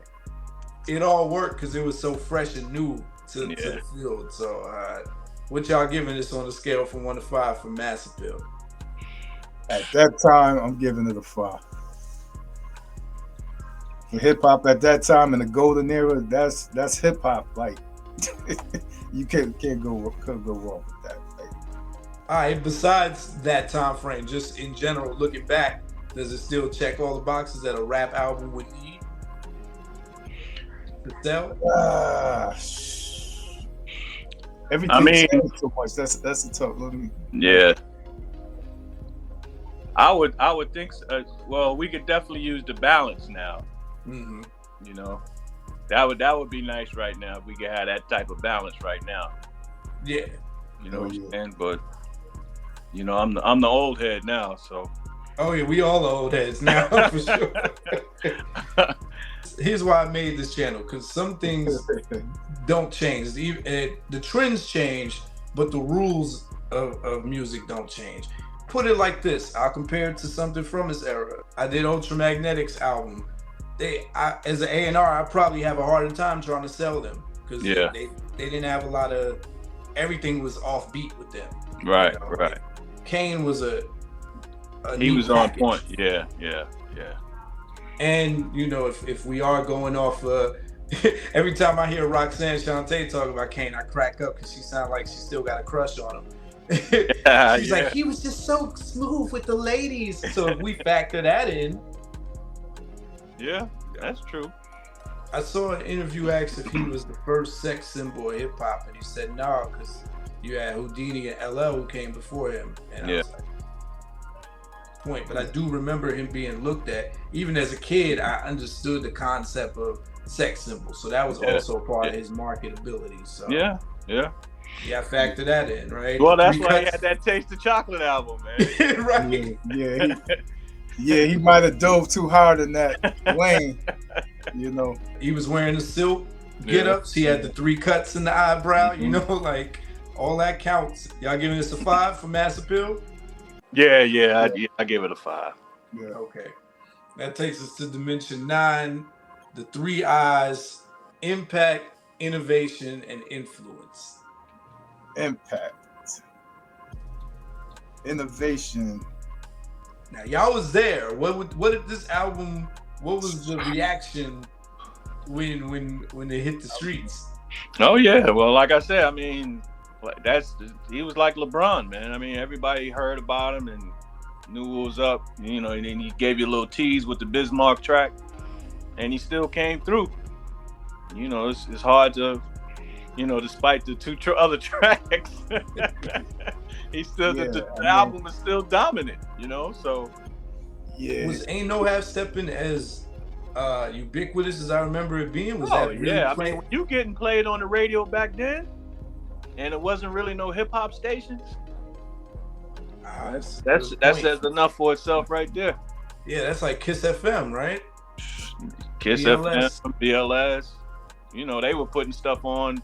It all worked because it was so fresh and new to the field. So what y'all giving this on a scale from 1 to 5 for mass appeal? At that time, I'm giving it a 5. For hip hop at that time in the golden era, that's hip hop. Like you couldn't go wrong with that. Like, all right. Besides that time frame, just in general, looking back, does it still check all the boxes that a rap album would need to sell? Everything changed so much. That's a tough. Yeah. I would think so. Well, we could definitely use the balance now. Mm-hmm. You know, that would be nice right now if we could have that type of balance right now. Yeah. You know what I'm saying? But you know, I'm the old head now, so. Oh yeah, we all the old heads now for sure. Here's why I made this channel, because some things don't change. The trends change, but the rules of music don't change. Put it like this, I'll compare it to something from this era. I did Ultramagnetic's album. As an A&R, I probably have a harder time trying to sell them, because they didn't have a lot of, everything was offbeat with them. Right, you know? right. Kane was he was package. On point. Yeah. And you know, if we are going off, every time I hear Roxanne Shante talk about Kane, I crack up because she sounds like she still got a crush on him. She's like, he was just so smooth with the ladies. So if we factor that in, yeah, that's true. I saw an interview asked if he was the first sex symbol of hip hop, and he said no, because you had Houdini and LL who came before him. And I was like, point. But I do remember him being looked at. Even as a kid, I understood the concept of sex symbols, so that was also part of his marketability. So I factor that in, right? Well, that's why he had that Taste of Chocolate album, man. Right? He might have dove too hard in that lane. You know, he was wearing the silk get-ups. He had the 3 cuts in the eyebrow. You know, like all that counts. Y'all giving this a 5 for mass appeal? Yeah. I give it a 5. Yeah. Okay. That takes us to dimension 9, the 3 I's: impact, innovation, and influence. Impact, innovation. Now y'all was there. What did this album? What was the reaction when it hit the streets? Oh yeah. Well, like I said, I mean, he was like LeBron, man. I mean, everybody heard about him and knew what was up. You know, and then he gave you a little tease with the Bismarck track, and he still came through. You know, it's hard to, you know, despite the 2 other tracks, he still the album is still dominant. You know, so was Ain't No Half Stepping as ubiquitous as I remember it being? Was that really I mean, when you getting played on the radio back then, and it wasn't really no hip hop stations. That says enough for itself right there. Yeah, that's like Kiss FM, right? Kiss FM, BLS. You know, they were putting stuff on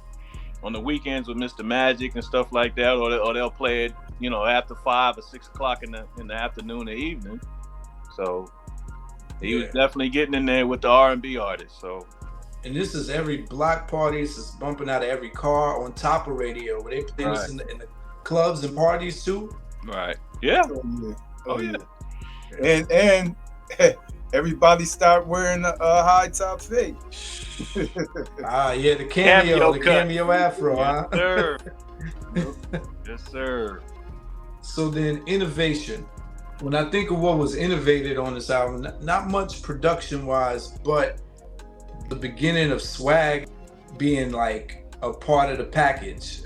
the weekends with Mr. Magic and stuff like that, or they'll play it, you know, after 5 or 6 o'clock in the afternoon or evening. So he was definitely getting in there with the R&B artists. So. And this is every block party. This is bumping out of every car on top of radio. Where they play this in the clubs and parties too. Right. Yeah. Oh yeah. And everybody start wearing a high top fade. The cameo afro, yes, sir. Yes, sir. So then innovation. When I think of what was innovated on this album, not much production-wise, but the beginning of swag being like a part of the package.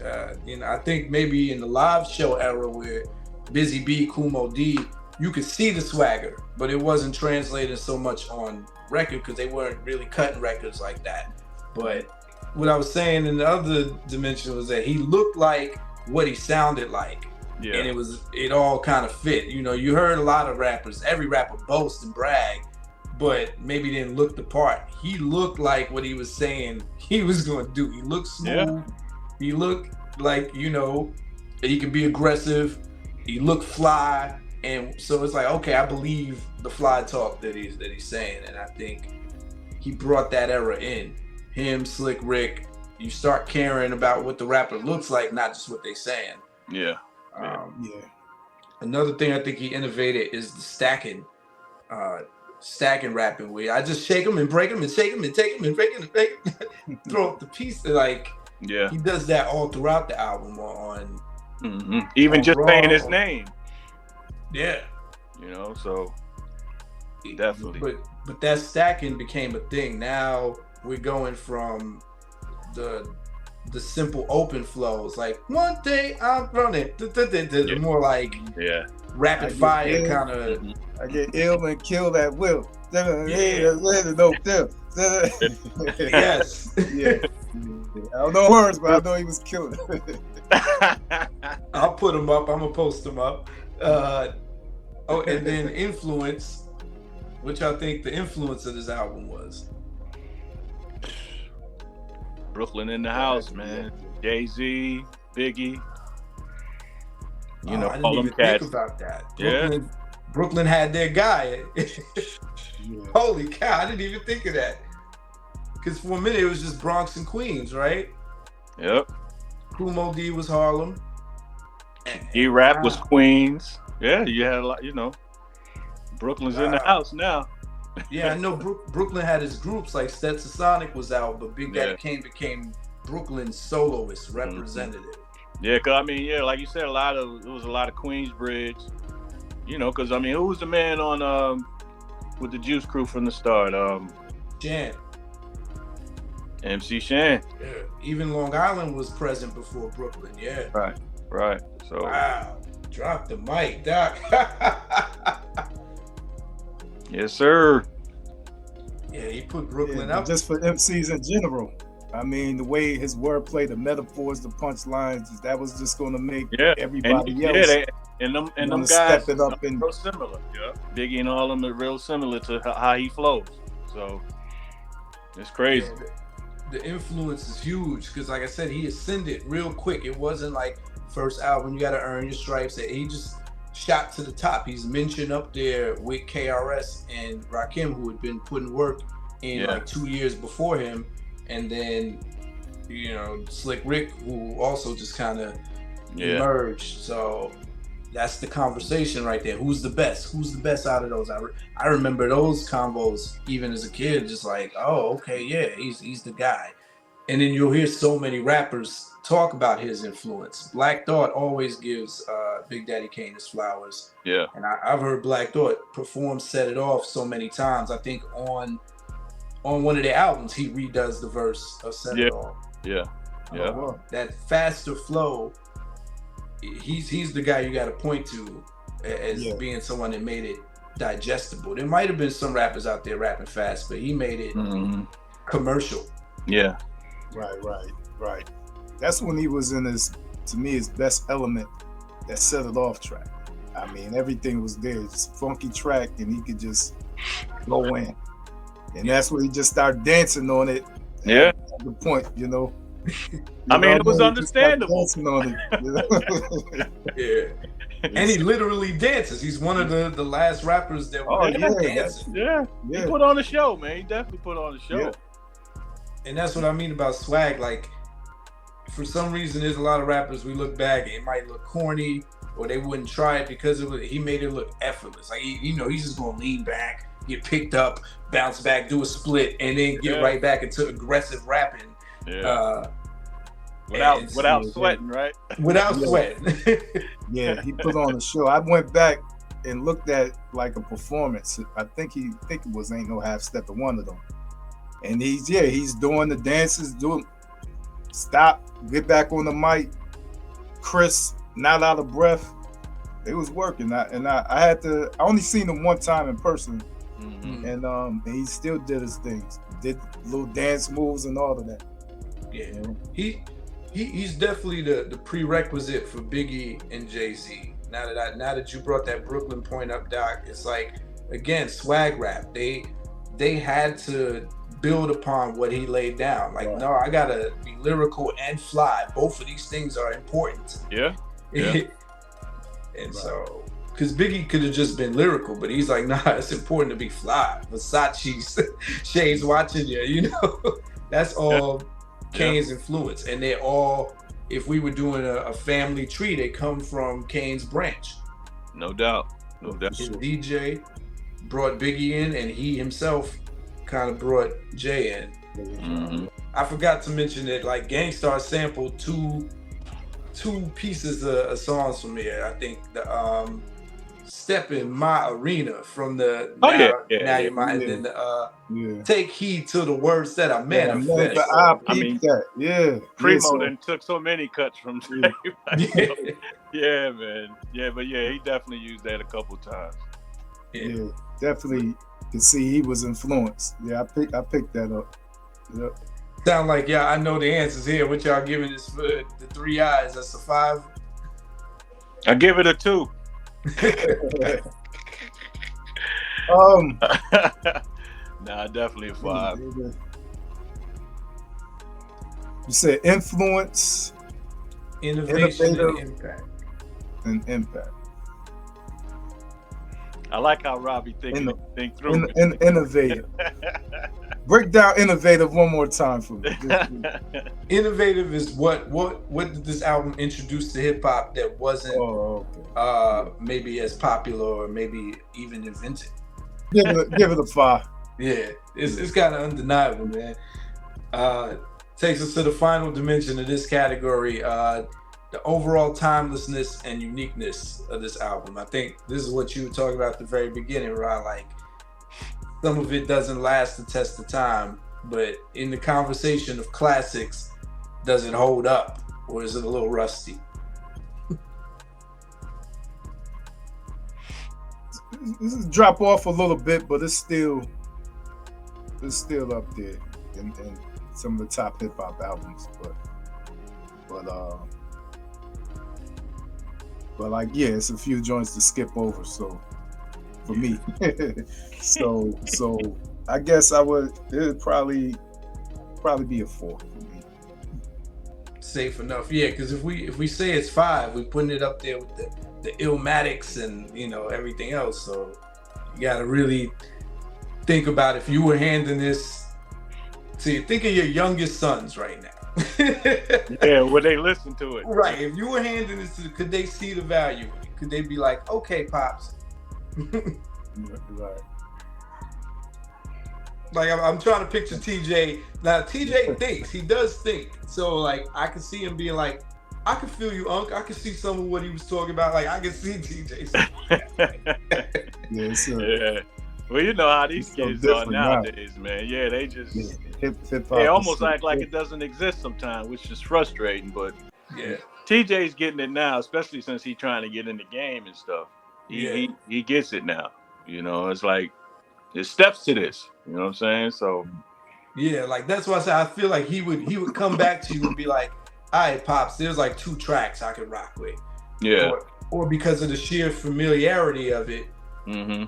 You know, I think maybe in the live show era where Busy B, Kumo D, you could see the swagger, but it wasn't translated so much on record because they weren't really cutting records like that. But what I was saying in the other dimension was that he looked like what he sounded like. Yeah. And it all kind of fit. You know, you heard a lot of rappers, every rapper boast and brag, but maybe didn't look the part. He looked like what he was saying he was going to do. He looked smooth. Yeah. He looked like, you know, he could be aggressive. He looked fly. And so it's like, okay, I believe the fly talk that he's saying. And I think he brought that era in. Him, Slick Rick, you start caring about what the rapper looks like, not just what they saying. Yeah. Another thing I think he innovated is the stacking rapping, where I just shake them and break them and shake them and take them and break them and break them, throw up the piece. Like, he does that all throughout the album on even on just Raw, saying his name. Yeah. You know, so definitely. But that stacking became a thing. Now we're going from the simple open flows, like one day I'm running, more like rapid fire kind of. I get ill and killed at will. Yes. Yeah. I don't know words, but I know he was killing. I'll put them up. I'm gonna post them up. And then influence, which I think the influence of this album was. Brooklyn in the house, man. Jay-Z, Biggie. You know, I didn't all them even cats. think about that. Yeah. Brooklyn had their guy. Holy cow, I didn't even think of that. Because for a minute, it was just Bronx and Queens, right? Yep. Kumo D was Harlem. E-Rap was Queens. Yeah, you had a lot, you know. Brooklyn's in the house now. Yeah, I know Brooklyn had his groups, like Stetson Sonic was out, but Big Daddy Kane became Brooklyn's soloist representative. Yeah, cause I mean, like you said, it was a lot of Queensbridge. You know, cause I mean, who was the man on with the Juice Crew from the start? Shan. MC Shan. Yeah. Even Long Island was present before Brooklyn. Yeah. Right. So. Wow. Drop the mic, Doc. Yes, sir. Yeah, he put Brooklyn up. Just for MCs in general. I mean, the way his wordplay, the metaphors, the punchlines, that was just going to make everybody else. And them guys step it up and real similar. Yeah. Biggie and all of them are real similar to how he flows. So it's crazy. Yeah, the influence is huge because, like I said, he ascended real quick. It wasn't like first album, you got to earn your stripes. He just shot to the top. He's mentioned up there with KRS and Rahim, who had been putting work in like 2 years before him. And then, you know, Slick Rick, who also just kind of emerged. So that's the conversation right there. Who's the best? Who's the best out of those? I remember those combos even as a kid, just like, oh, okay, yeah, he's the guy. And then you'll hear so many rappers talk about his influence. Black Thought always gives Big Daddy Kane his flowers. Yeah. And I've heard Black Thought perform Set It Off so many times. I think on one of their albums, he redoes the verse of Set It Off. Yeah. That faster flow, he's the guy you got to point to as being someone that made it digestible. There might have been some rappers out there rapping fast, but he made it commercial. Yeah. Right. That's when he was in his best element, that Set It Off track. I mean, everything was there. It's a funky track, and he could just go in. And that's when he just started dancing on it. Yeah. At the point, you know. I mean, it was understandable. On it, you know? Yeah. And he literally dances. He's one of the last rappers that dancing. Yeah. He put on a show, man. He definitely put on a show. Yeah. And that's what I mean about swag. Like, for some reason, there's a lot of rappers we look back, it might look corny, or they wouldn't try it because he made it look effortless. Like, he's just gonna lean back, get picked up, bounce back, do a split, and then get right back into aggressive rapping. Yeah. Without sweating, right? Without sweating. Yeah, he put on a show. I went back and looked at like a performance. I think it was Ain't No Half Step in one of them. And he's doing the dances, stop, get back on the mic, Chris, not out of breath. It was working. I only seen him one time in person, And he still did his things, did little dance moves and all of that. Yeah, he's definitely the prerequisite for Biggie and Jay-Z. Now that you brought that Brooklyn point up, Doc, it's like, again, swag rap. They had to build upon what he laid down. Like, no, I gotta be lyrical and fly. Both of these things are important. Yeah. And so, because Biggie could have just been lyrical, but he's like, nah, it's important to be fly. Versace shades watching you, you know? That's all Kane's influence. And they're all, if we were doing a family tree, they come from Kane's branch. No doubt. His DJ brought Biggie in, and he himself kind of brought Jay in. I forgot to mention that, like, Gangstar sampled two pieces of songs from here. I think the Step in My Arena from the Now You're Mine, and then the Take Heed to the Words That I Manifest. I mean, that. Primo then took so many cuts from Jay. Yeah, man. Yeah, but he definitely used that a couple times. Yeah, definitely can see he was influenced. Yeah, I picked that up. Yep. Sound like I know the answers here. What y'all giving this for the 3 eyes? That's a 5? I give it a 2. Nah, definitely a 5. You said influence, innovation, and impact. I like how Robbie think through. Innovative. Break down innovative one more time for me. Innovative is what did this album introduce to hip hop that wasn't maybe as popular or maybe even invented? Give it a 5. Yeah, it's kind of undeniable, man. Takes us to the final dimension of this category. The overall timelessness and uniqueness of this album. I think this is what you were talking about at the very beginning, Rod. Like, some of it doesn't last the test of time, but in the conversation of classics, does it hold up, or is it a little rusty? This is drop off a little bit, but it's still up there in some of the top hip hop albums. But like, it's a few joints to skip over. So for me, so I guess it'd probably be a 4 for me. Safe enough, yeah. Because if we say it's 5, we're putting it up there with the Illmatics and everything else. So you got to really think about if you were handing this. See, think of your youngest sons right now. Yeah, would they listen to it? Right. If you were handing this to, could they see the value? Could they be like, okay, pops? Right. Like, I'm trying to picture TJ. Now, TJ thinks. He does think. So, like, I can see him being like, I can feel you, Unc. I can see some of what he was talking about. Like, I can see TJ. Yeah. Well, you know how these kids are nowadays, man. Yeah, they just they almost act like it doesn't exist sometimes, which is frustrating. But TJ's getting it now, especially since he's trying to get in the game and stuff. He gets it now. It's like there's steps to this. You know what I'm saying? So yeah, like that's why I said I feel like he would come back to you and be like, "All right, pops, there's like 2 tracks I could rock with." Yeah. Or because of the sheer familiarity of it. Mm-hmm.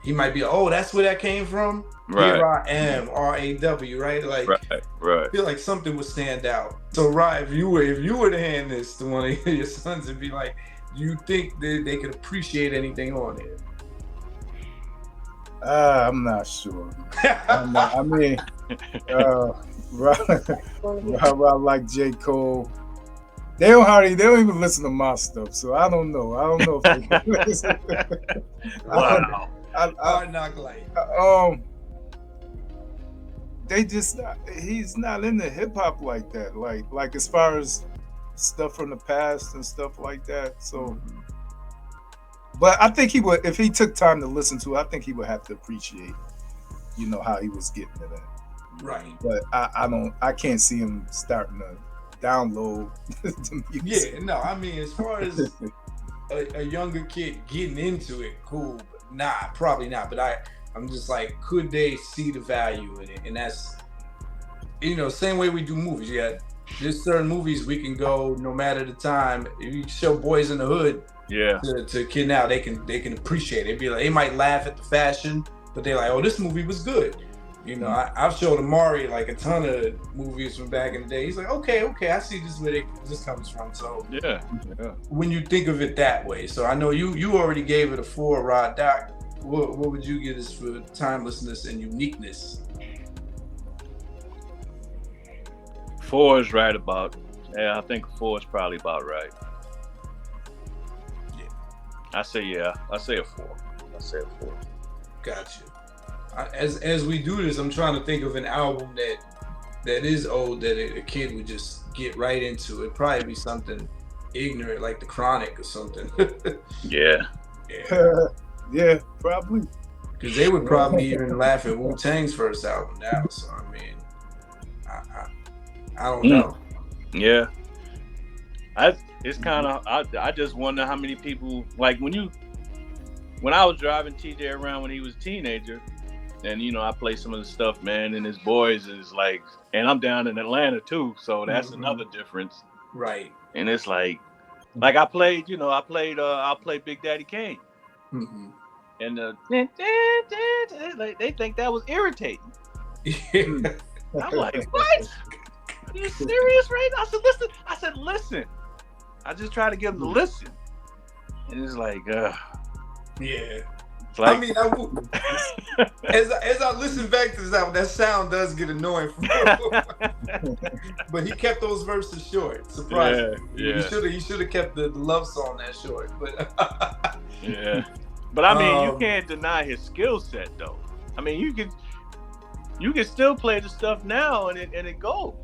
He might be, that's where that came from. Right. Here I am, RAW, right? Like, right. I feel like something would stand out. So, Rod, if you were to hand this to one of your sons and be like, do you think that they could appreciate anything on it? I'm not sure. I mean, Rod like J. Cole. They don't even listen to my stuff, so I don't know. If they listen. Wow. Hard Knock Life. They just he's not into hip hop like that. Like as far as stuff from the past and stuff like that. So, but I think he would, if he took time to listen to it, I think he would have to appreciate, how he was getting it at. Right. But I can't see him starting to download the music. Yeah, no, I mean, as far as a younger kid getting into it, cool. Nah, probably not. But I'm just like, could they see the value in it? And that's, you know, same way we do movies. Yeah, there's certain movies we can go no matter the time. If you show Boys in the Hood, to kid now, they can appreciate it. It'd be like, they might laugh at the fashion, but they're like, oh, this movie was good. You know, I've showed Amari like a ton of movies from back in the day. He's like, okay, I see this where this comes from. So yeah. When you think of it that way, so I know you already gave it a 4, Rod. Doc, what would you give this for timelessness and uniqueness? 4 is right about. Yeah, I think 4 is probably about right. Yeah, I say a 4. Gotcha. As we do this, I'm trying to think of an album that is old that a kid would just get right into. It'd probably be something ignorant like The Chronic or something. Yeah, probably. Because they would probably even laugh at Wu-Tang's first album now. So I mean, I don't know. Yeah, it's kind of. I just wonder how many people like when I was driving TJ around when he was a teenager. And, you know, I play some of the stuff, man, and his boys is like, and I'm down in Atlanta too, so that's another difference. Right. And it's like I played Big Daddy Kane. Mm-hmm. And they think that was irritating. Yeah. I'm like, what? Are you serious right now? I said, listen. I just try to get them to listen. And it's like, yeah. Like, I mean, as I listen back to this album, that sound does get annoying for me. But he kept those verses short. Surprisingly. Yeah. He should have kept the love song that short. But yeah. But I mean, you can't deny his skill set though. I mean, you can still play the stuff now and it goes.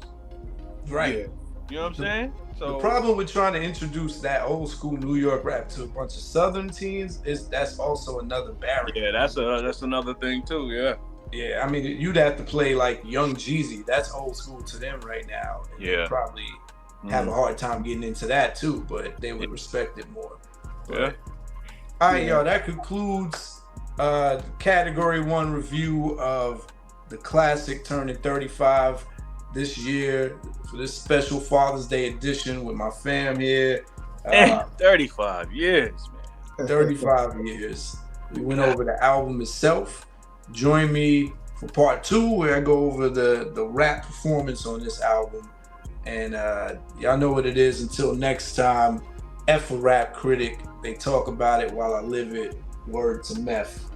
Right. Yeah. You know what I'm saying? So the problem with trying to introduce that old school New York rap to a bunch of Southern teens is that's also another barrier. Yeah, that's another thing too. Yeah. Yeah, I mean, you'd have to play like Young Jeezy. That's old school to them right now. And yeah. Probably have a hard time getting into that too, but they would respect it more. Yeah. All right, y'all. That concludes Category 1 review of the classic turning 35 this year for this special Father's Day edition with my fam here. 35 years, man. 35 years. We went over the album itself. Join me for part 2 where I go over the rap performance on this album. And y'all know what it is. Until next time, F a rap critic. They talk about it while I live it. Word to meth.